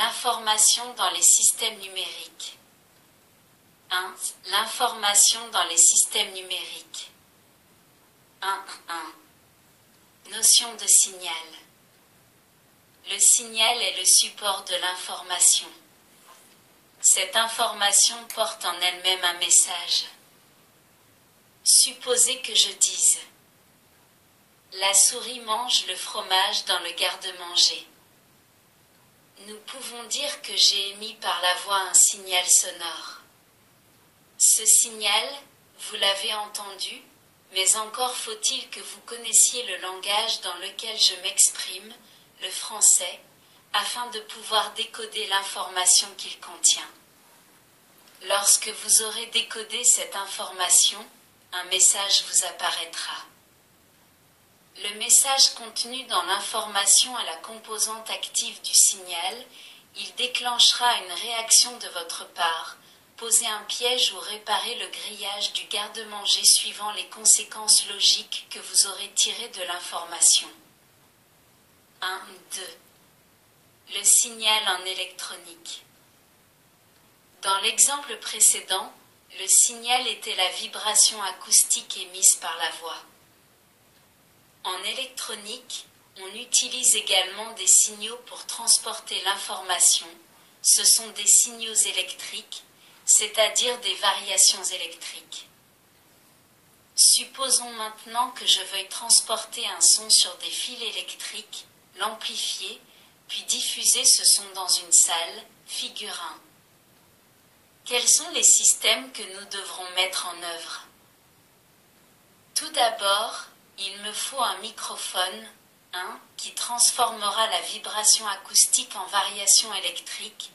L'information dans les systèmes numériques. 1. L'information dans les systèmes numériques. 1. Notion de signal. Le signal est le support de l'information. Cette information porte en elle-même un message. Supposez que je dise: la souris mange le fromage dans le garde-manger. Nous pouvons dire que j'ai émis par la voix un signal sonore. Ce signal, vous l'avez entendu, mais encore faut-il que vous connaissiez le langage dans lequel je m'exprime, le français, afin de pouvoir décoder l'information qu'il contient. Lorsque vous aurez décodé cette information, un message vous apparaîtra. Le message contenu dans l'information est la composante active du signal. Il déclenchera une réaction de votre part, poser un piège ou réparer le grillage du garde-manger suivant les conséquences logiques que vous aurez tirées de l'information. 2. Le signal en électronique. Dans l'exemple précédent, le signal était la vibration acoustique émise par la voix. En électronique, on utilise également des signaux pour transporter l'information. Ce sont des signaux électriques, c'est-à-dire des variations électriques. Supposons maintenant que je veuille transporter un son sur des fils électriques, l'amplifier, puis diffuser ce son dans une salle, figure 1. Quels sont les systèmes que nous devrons mettre en œuvre? Tout d'abord, il me faut un microphone, 1, qui transformera la vibration acoustique en variation électrique,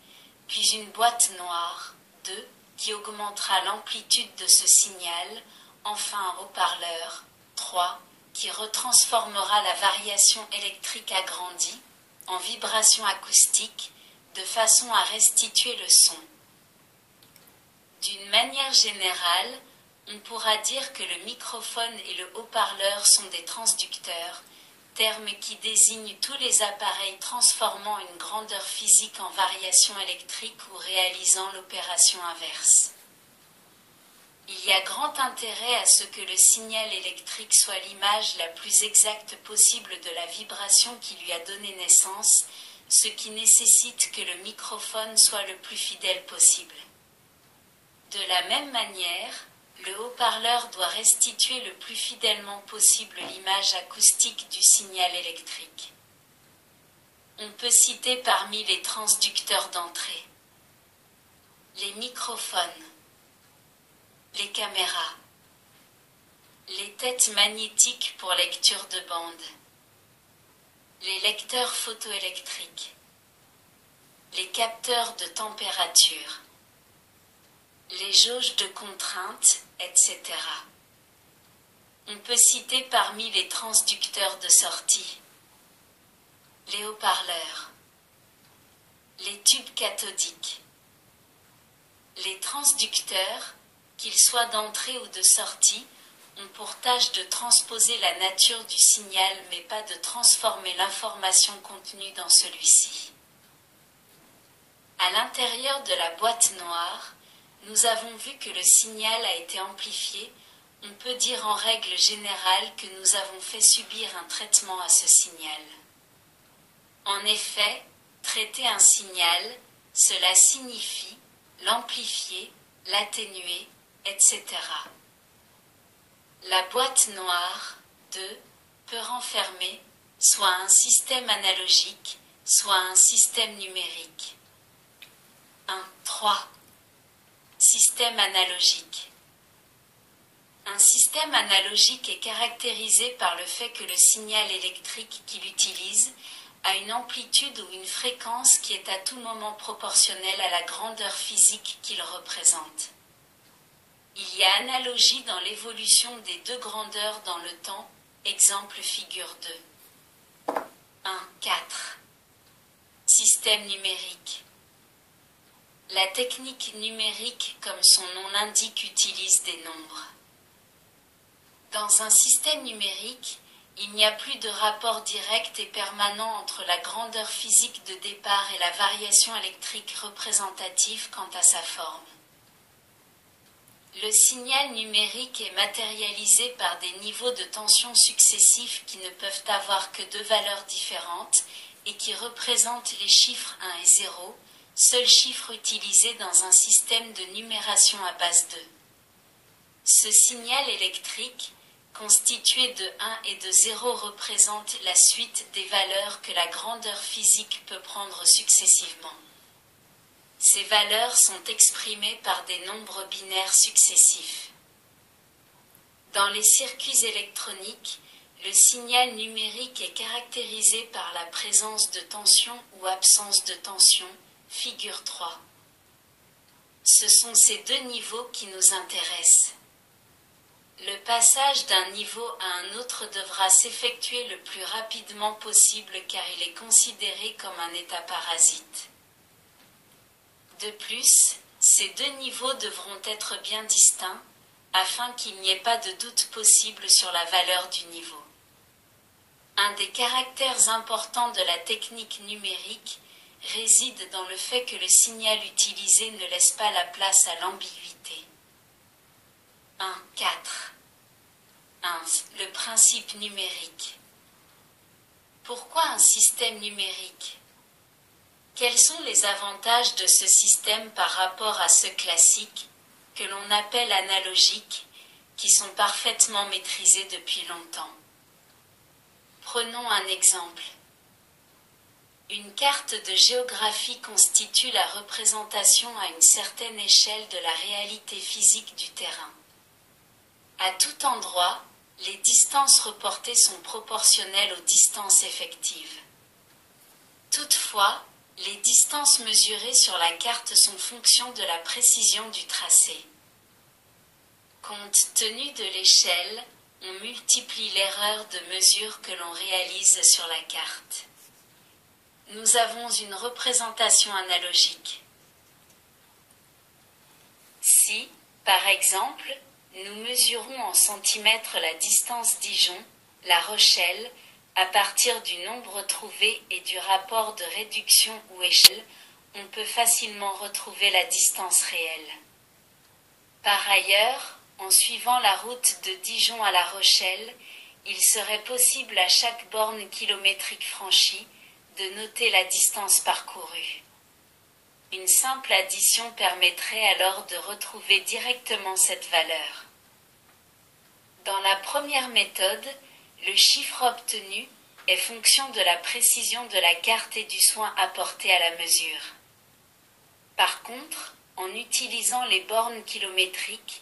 puis une boîte noire, 2, qui augmentera l'amplitude de ce signal, enfin un haut-parleur, 3, qui retransformera la variation électrique agrandie en vibration acoustique, de façon à restituer le son. D'une manière générale, on pourra dire que le microphone et le haut-parleur sont des transducteurs, terme qui désigne tous les appareils transformant une grandeur physique en variation électrique ou réalisant l'opération inverse. Il y a grand intérêt à ce que le signal électrique soit l'image la plus exacte possible de la vibration qui lui a donné naissance, ce qui nécessite que le microphone soit le plus fidèle possible. De la même manière, le haut-parleur doit restituer le plus fidèlement possible l'image acoustique du signal électrique. On peut citer parmi les transducteurs d'entrée les microphones, les caméras, les têtes magnétiques pour lecture de bande, les lecteurs photoélectriques, les capteurs de température, les jauges de contrainte, etc. On peut citer parmi les transducteurs de sortie les haut-parleurs, les tubes cathodiques, les transducteurs, qu'ils soient d'entrée ou de sortie, ont pour tâche de transposer la nature du signal mais pas de transformer l'information contenue dans celui-ci. À l'intérieur de la boîte noire, nous avons vu que le signal a été amplifié. On peut dire en règle générale que nous avons fait subir un traitement à ce signal. En effet, traiter un signal, cela signifie l'amplifier, l'atténuer, etc. La boîte noire, 2, peut renfermer soit un système analogique, soit un système numérique. 3. Système analogique. Un système analogique est caractérisé par le fait que le signal électrique qu'il utilise a une amplitude ou une fréquence qui est à tout moment proportionnelle à la grandeur physique qu'il représente. Il y a analogie dans l'évolution des deux grandeurs dans le temps, exemple figure 2. 4. Système numérique. La technique numérique, comme son nom l'indique, utilise des nombres. Dans un système numérique, Il n'y a plus de rapport direct et permanent entre la grandeur physique de départ et la variation électrique représentative quant à sa forme. Le signal numérique est matérialisé par des niveaux de tension successifs qui ne peuvent avoir que deux valeurs différentes et qui représentent les chiffres 1 et 0, seul chiffre utilisé dans un système de numération à base 2. Ce signal électrique, constitué de 1 et de 0, représente la suite des valeurs que la grandeur physique peut prendre successivement. Ces valeurs sont exprimées par des nombres binaires successifs. Dans les circuits électroniques, le signal numérique est caractérisé par la présence de tension ou absence de tension, figure 3. Ce sont ces deux niveaux qui nous intéressent. Le passage d'un niveau à un autre devra s'effectuer le plus rapidement possible car il est considéré comme un état parasite. De plus, ces deux niveaux devront être bien distincts, afin qu'il n'y ait pas de doute possible sur la valeur du niveau. Un des caractères importants de la technique numérique réside dans le fait que le signal utilisé ne laisse pas la place à l'ambiguïté. 1.4. 1. Le principe numérique. Pourquoi un système numérique ? Quels sont les avantages de ce système par rapport à ceux classiques, que l'on appelle analogiques, qui sont parfaitement maîtrisés depuis longtemps ? Prenons un exemple. Une carte de géographie constitue la représentation à une certaine échelle de la réalité physique du terrain. À tout endroit, les distances reportées sont proportionnelles aux distances effectives. Toutefois, les distances mesurées sur la carte sont fonction de la précision du tracé. Compte tenu de l'échelle, on multiplie l'erreur de mesure que l'on réalise sur la carte. Nous avons une représentation analogique. Si, par exemple, nous mesurons en centimètres la distance Dijon-La Rochelle, à partir du nombre trouvé et du rapport de réduction ou échelle, on peut facilement retrouver la distance réelle. Par ailleurs, en suivant la route de Dijon à La Rochelle, il serait possible à chaque borne kilométrique franchie de noter la distance parcourue. Une simple addition permettrait alors de retrouver directement cette valeur. Dans la première méthode, le chiffre obtenu est fonction de la précision de la carte et du soin apporté à la mesure. Par contre, en utilisant les bornes kilométriques,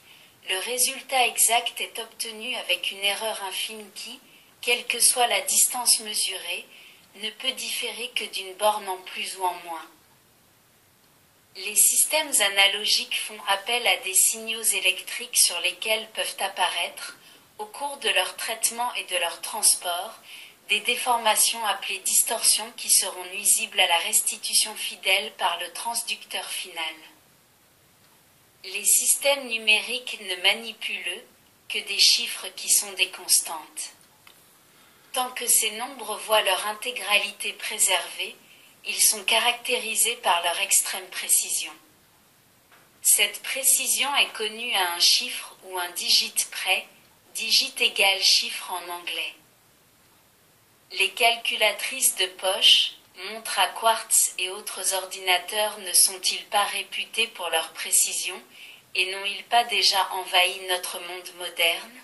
le résultat exact est obtenu avec une erreur infime qui, quelle que soit la distance mesurée, ne peut différer que d'une borne en plus ou en moins. Les systèmes analogiques font appel à des signaux électriques sur lesquels peuvent apparaître, au cours de leur traitement et de leur transport, des déformations appelées distorsions qui seront nuisibles à la restitution fidèle par le transducteur final. Les systèmes numériques ne manipulent que des chiffres qui sont des constantes. Tant que ces nombres voient leur intégralité préservée, ils sont caractérisés par leur extrême précision. Cette précision est connue à un chiffre ou un digit près, digit égale chiffre en anglais. Les calculatrices de poche, montres à quartz et autres ordinateurs ne sont-ils pas réputés pour leur précision et n'ont-ils pas déjà envahi notre monde moderne ?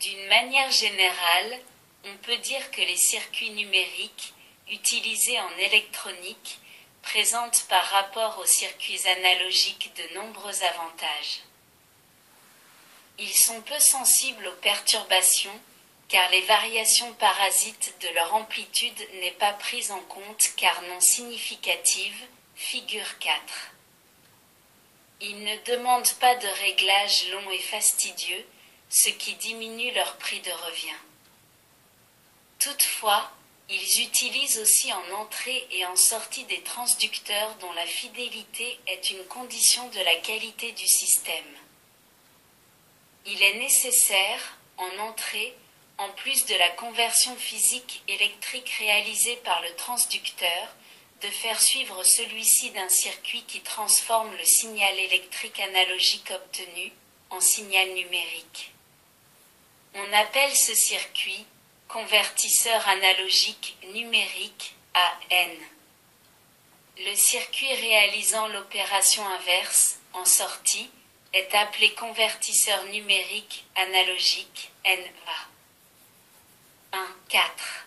D'une manière générale, on peut dire que les circuits numériques, utilisés en électronique, présentent par rapport aux circuits analogiques de nombreux avantages. Ils sont peu sensibles aux perturbations, car les variations parasites de leur amplitude n'est pas prise en compte car non significative, figure 4. Ils ne demandent pas de réglages longs et fastidieux, ce qui diminue leur prix de revient. Toutefois, ils utilisent aussi en entrée et en sortie des transducteurs dont la fidélité est une condition de la qualité du système. Il est nécessaire, en entrée, en plus de la conversion physique électrique réalisée par le transducteur, de faire suivre celui-ci d'un circuit qui transforme le signal électrique analogique obtenu en signal numérique. On appelle ce circuit convertisseur analogique numérique AN. Le circuit réalisant l'opération inverse, en sortie, est appelé convertisseur numérique analogique NA. 1. 4.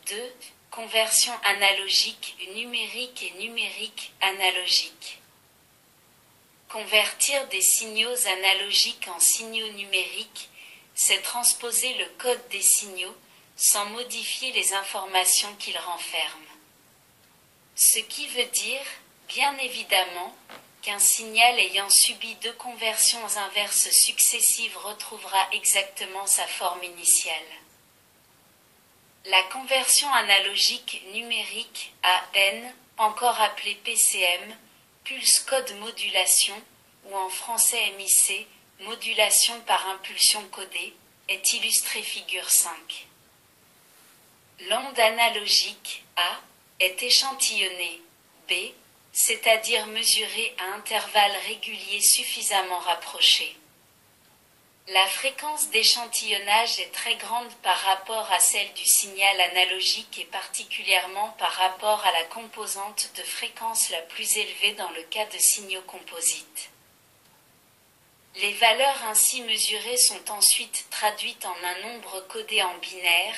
2. Conversion analogique numérique et numérique analogique. Convertir des signaux analogiques en signaux numériques, c'est transposer le code des signaux sans modifier les informations qu'ils renferment. Ce qui veut dire, bien évidemment, qu'un signal ayant subi 2 conversions inverses successives retrouvera exactement sa forme initiale. La conversion analogique numérique AN, encore appelée PCM, pulse code modulation, ou en français MIC, modulation par impulsion codée, est illustrée figure 5. L'onde analogique A est échantillonnée B, c'est-à-dire mesurée à intervalles réguliers suffisamment rapprochés. La fréquence d'échantillonnage est très grande par rapport à celle du signal analogique et particulièrement par rapport à la composante de fréquence la plus élevée dans le cas de signaux composites. Les valeurs ainsi mesurées sont ensuite traduites en un nombre codé en binaire,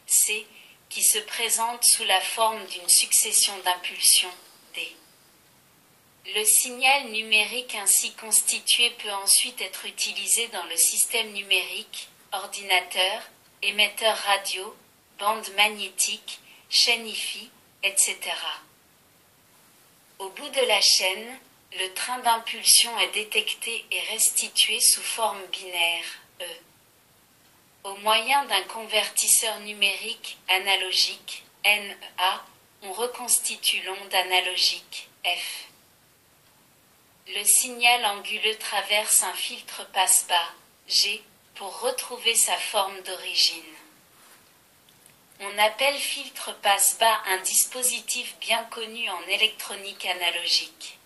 C, qui se présente sous la forme d'une succession d'impulsions, D. Le signal numérique ainsi constitué peut ensuite être utilisé dans le système numérique, ordinateur, émetteur radio, bande magnétique, chaîne IFI, etc. Au bout de la chaîne, le train d'impulsion est détecté et restitué sous forme binaire, E. Au moyen d'un convertisseur numérique analogique, NA, on reconstitue l'onde analogique, F. Le signal anguleux traverse un filtre passe-bas, G, pour retrouver sa forme d'origine. On appelle filtre passe-bas un dispositif bien connu en électronique analogique.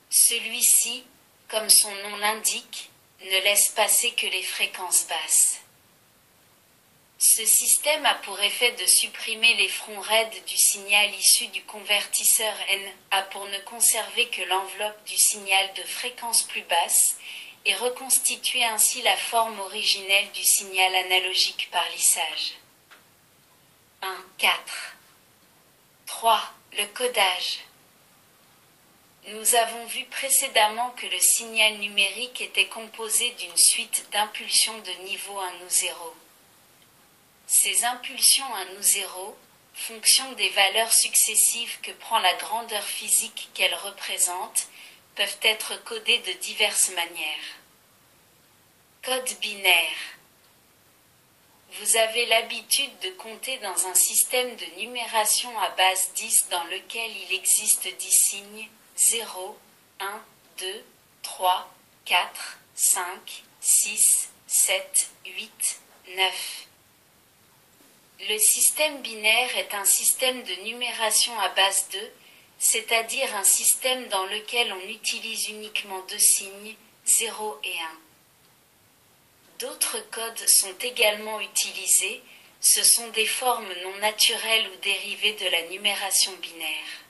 Celui-ci, comme son nom l'indique, ne laisse passer que les fréquences basses. Ce système a pour effet de supprimer les fronts raides du signal issu du convertisseur NA pour ne conserver que l'enveloppe du signal de fréquence plus basse et reconstituer ainsi la forme originelle du signal analogique par lissage. 1. 4. 3. Le codage. Nous avons vu précédemment que le signal numérique était composé d'une suite d'impulsions de niveau 1 ou 0. Ces impulsions 1 ou 0, fonction des valeurs successives que prend la grandeur physique qu'elles représentent, peuvent être codées de diverses manières. Code binaire. Vous avez l'habitude de compter dans un système de numération à base 10 dans lequel il existe 10 signes 0, 1, 2, 3, 4, 5, 6, 7, 8, 9. Le système binaire est un système de numération à base 2, c'est-à-dire un système dans lequel on utilise uniquement 2 signes, 0 et 1. D'autres codes sont également utilisés, ce sont des formes non naturelles ou dérivées de la numération binaire.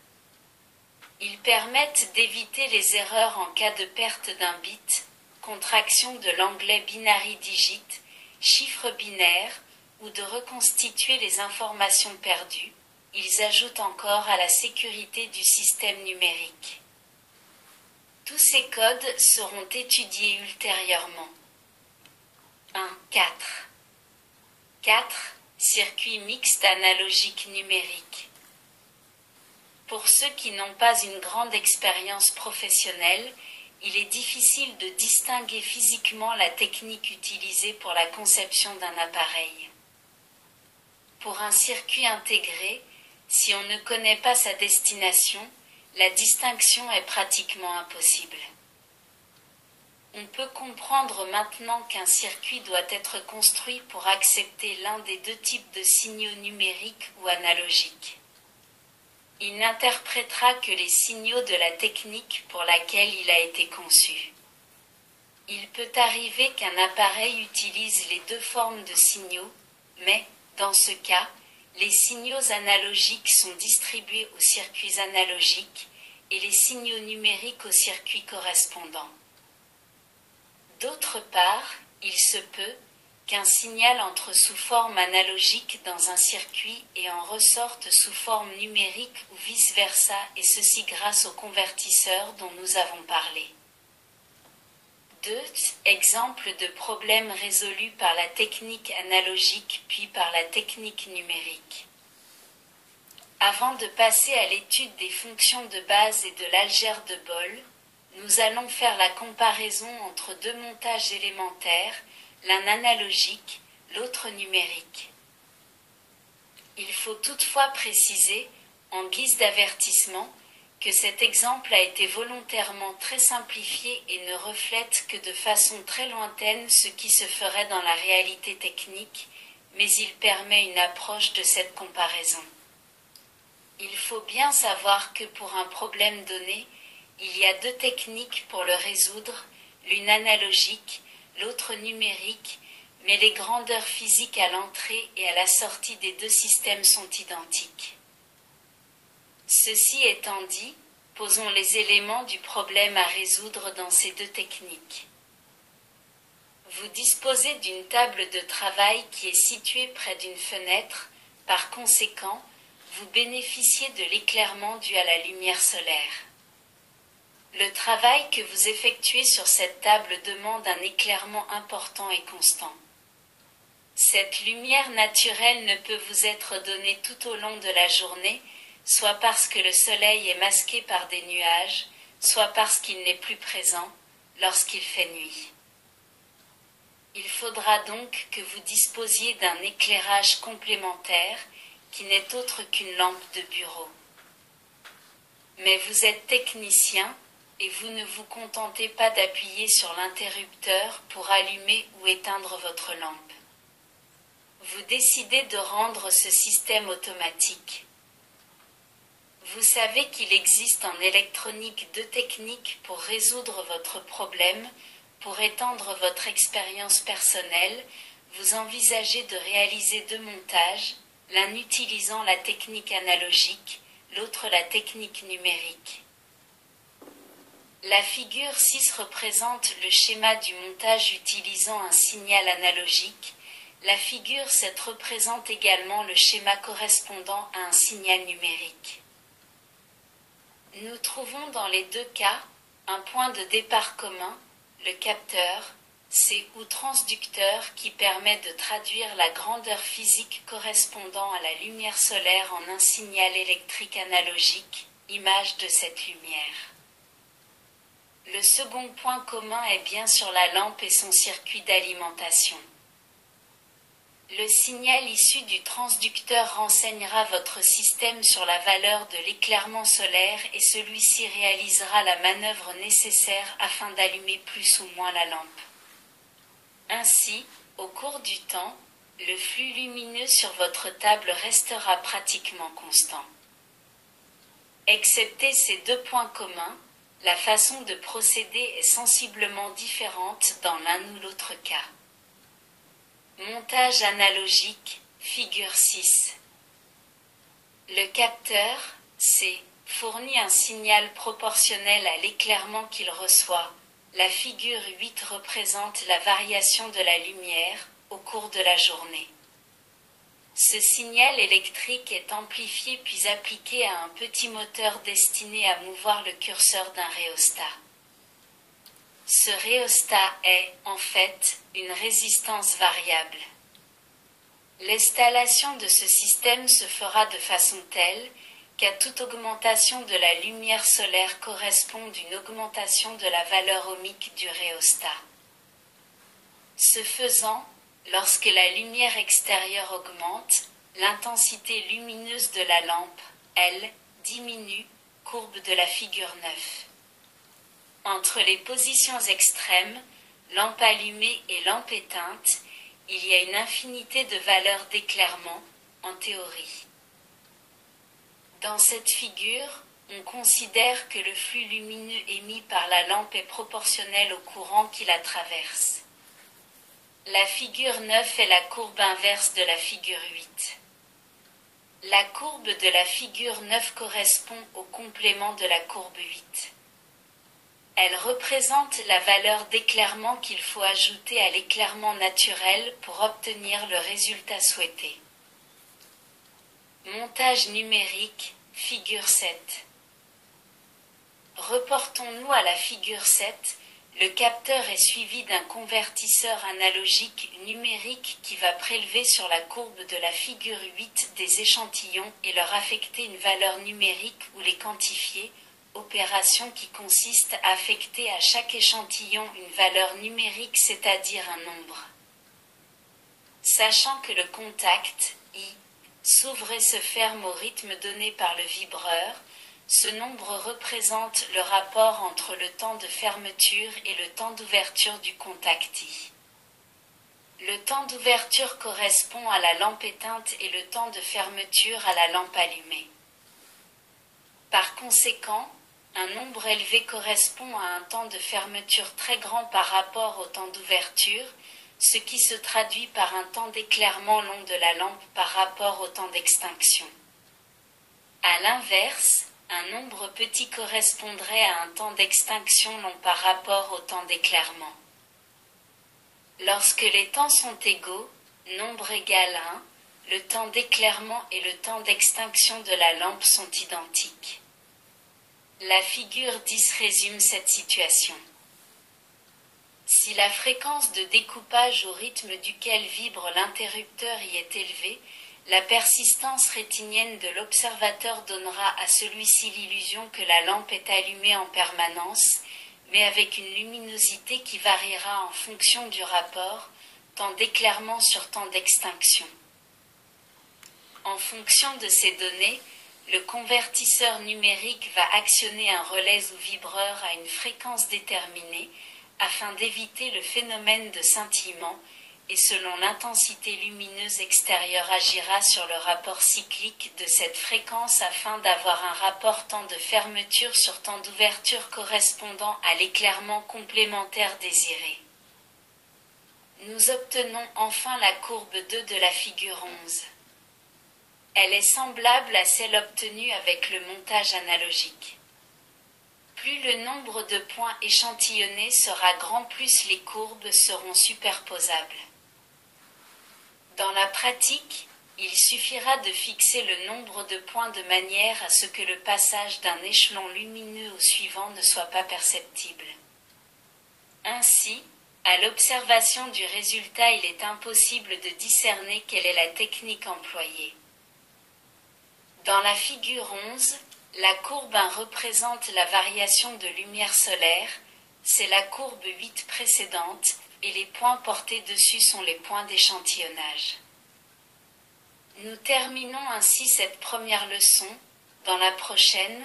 Ils permettent d'éviter les erreurs en cas de perte d'un bit, contraction de l'anglais binary digit, chiffre binaire, ou de reconstituer les informations perdues. Ils ajoutent encore à la sécurité du système numérique. Tous ces codes seront étudiés ultérieurement. 1. 4. 4. Circuit mixte analogique numérique. Pour ceux qui n'ont pas une grande expérience professionnelle, il est difficile de distinguer physiquement la technique utilisée pour la conception d'un appareil. Pour un circuit intégré, si on ne connaît pas sa destination, la distinction est pratiquement impossible. On peut comprendre maintenant qu'un circuit doit être construit pour accepter l'un des deux types de signaux numériques ou analogiques. Il n'interprétera que les signaux de la technique pour laquelle il a été conçu. Il peut arriver qu'un appareil utilise les deux formes de signaux, mais, dans ce cas, les signaux analogiques sont distribués aux circuits analogiques et les signaux numériques aux circuits correspondants. D'autre part, il se peut qu'un signal entre sous forme analogique dans un circuit et en ressorte sous forme numérique ou vice-versa, et ceci grâce au convertisseur dont nous avons parlé. 2 exemples de problèmes résolus par la technique analogique puis par la technique numérique. Avant de passer à l'étude des fonctions de base et de l'algèbre de Boole, nous allons faire la comparaison entre deux montages élémentaires, l'un analogique, l'autre numérique. Il faut toutefois préciser, en guise d'avertissement, que cet exemple a été volontairement très simplifié et ne reflète que de façon très lointaine ce qui se ferait dans la réalité technique, mais il permet une approche de cette comparaison. Il faut bien savoir que pour un problème donné, il y a deux techniques pour le résoudre, l'une analogique, l'autre numérique, mais les grandeurs physiques à l'entrée et à la sortie des deux systèmes sont identiques. Ceci étant dit, posons les éléments du problème à résoudre dans ces deux techniques. Vous disposez d'une table de travail qui est située près d'une fenêtre, par conséquent, vous bénéficiez de l'éclairement dû à la lumière solaire. Le travail que vous effectuez sur cette table demande un éclairement important et constant. Cette lumière naturelle ne peut vous être donnée tout au long de la journée, soit parce que le soleil est masqué par des nuages, soit parce qu'il n'est plus présent lorsqu'il fait nuit. Il faudra donc que vous disposiez d'un éclairage complémentaire qui n'est autre qu'une lampe de bureau. Mais vous êtes technicien et vous ne vous contentez pas d'appuyer sur l'interrupteur pour allumer ou éteindre votre lampe. Vous décidez de rendre ce système automatique. Vous savez qu'il existe en électronique deux techniques pour résoudre votre problème. Pour étendre votre expérience personnelle, vous envisagez de réaliser deux montages, l'un utilisant la technique analogique, l'autre la technique numérique. La figure 6 représente le schéma du montage utilisant un signal analogique. La figure 7 représente également le schéma correspondant à un signal numérique. Nous trouvons dans les deux cas un point de départ commun, le capteur, c'est ou transducteur qui permet de traduire la grandeur physique correspondant à la lumière solaire en un signal électrique analogique, image de cette lumière. Le second point commun est bien sûr la lampe et son circuit d'alimentation. Le signal issu du transducteur renseignera votre système sur la valeur de l'éclairement solaire et celui-ci réalisera la manœuvre nécessaire afin d'allumer plus ou moins la lampe. Ainsi, au cours du temps, le flux lumineux sur votre table restera pratiquement constant. Excepté ces deux points communs, la façon de procéder est sensiblement différente dans l'un ou l'autre cas. Montage analogique, figure 6. Le capteur, C, fournit un signal proportionnel à l'éclairement qu'il reçoit. La figure 8 représente la variation de la lumière au cours de la journée. Ce signal électrique est amplifié puis appliqué à un petit moteur destiné à mouvoir le curseur d'un rhéostat. Ce rhéostat est, en fait, une résistance variable. L'installation de ce système se fera de façon telle qu'à toute augmentation de la lumière solaire corresponde une augmentation de la valeur ohmique du rhéostat. Ce faisant, lorsque la lumière extérieure augmente, l'intensité lumineuse de la lampe, elle, diminue, courbe de la figure 9. Entre les positions extrêmes, lampe allumée et lampe éteinte, il y a une infinité de valeurs d'éclairement, en théorie. Dans cette figure, on considère que le flux lumineux émis par la lampe est proportionnel au courant qui la traverse. La figure 9 est la courbe inverse de la figure 8. La courbe de la figure 9 correspond au complément de la courbe 8. Elle représente la valeur d'éclairement qu'il faut ajouter à l'éclairement naturel pour obtenir le résultat souhaité. Montage numérique, figure 7. Reportons-nous à la figure 7. Le capteur est suivi d'un convertisseur analogique numérique qui va prélever sur la courbe de la figure 8 des échantillons et leur affecter une valeur numérique ou les quantifier, opération qui consiste à affecter à chaque échantillon une valeur numérique, c'est-à-dire un nombre. Sachant que le contact, I, s'ouvre et se ferme au rythme donné par le vibreur, ce nombre représente le rapport entre le temps de fermeture et le temps d'ouverture du contact I. Le temps d'ouverture correspond à la lampe éteinte et le temps de fermeture à la lampe allumée. Par conséquent, un nombre élevé correspond à un temps de fermeture très grand par rapport au temps d'ouverture, ce qui se traduit par un temps d'éclairement long de la lampe par rapport au temps d'extinction. À l'inverse, un nombre petit correspondrait à un temps d'extinction long par rapport au temps d'éclairement. Lorsque les temps sont égaux, nombre égal 1, le temps d'éclairement et le temps d'extinction de la lampe sont identiques. La figure 10 résume cette situation. Si la fréquence de découpage au rythme duquel vibre l'interrupteur y est élevée, la persistance rétinienne de l'observateur donnera à celui-ci l'illusion que la lampe est allumée en permanence, mais avec une luminosité qui variera en fonction du rapport, temps d'éclairement sur temps d'extinction. En fonction de ces données, le convertisseur numérique va actionner un relais ou vibreur à une fréquence déterminée afin d'éviter le phénomène de scintillement et selon l'intensité lumineuse extérieure agira sur le rapport cyclique de cette fréquence afin d'avoir un rapport temps de fermeture sur temps d'ouverture correspondant à l'éclairement complémentaire désiré. Nous obtenons enfin la courbe 2 de la figure 11. Elle est semblable à celle obtenue avec le montage analogique. Plus le nombre de points échantillonnés sera grand, plus les courbes seront superposables. Dans la pratique, il suffira de fixer le nombre de points de manière à ce que le passage d'un échelon lumineux au suivant ne soit pas perceptible. Ainsi, à l'observation du résultat, il est impossible de discerner quelle est la technique employée. Dans la figure 11, la courbe 1 représente la variation de lumière solaire, c'est la courbe 8 précédente, et les points portés dessus sont les points d'échantillonnage. Nous terminons ainsi cette première leçon. Dans la prochaine,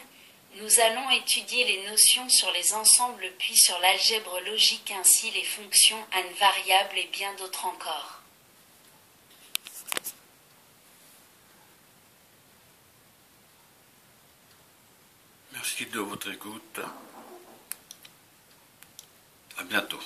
nous allons étudier les notions sur les ensembles puis sur l'algèbre logique ainsi les fonctions à une variable et bien d'autres encore. Merci de votre écoute. À bientôt.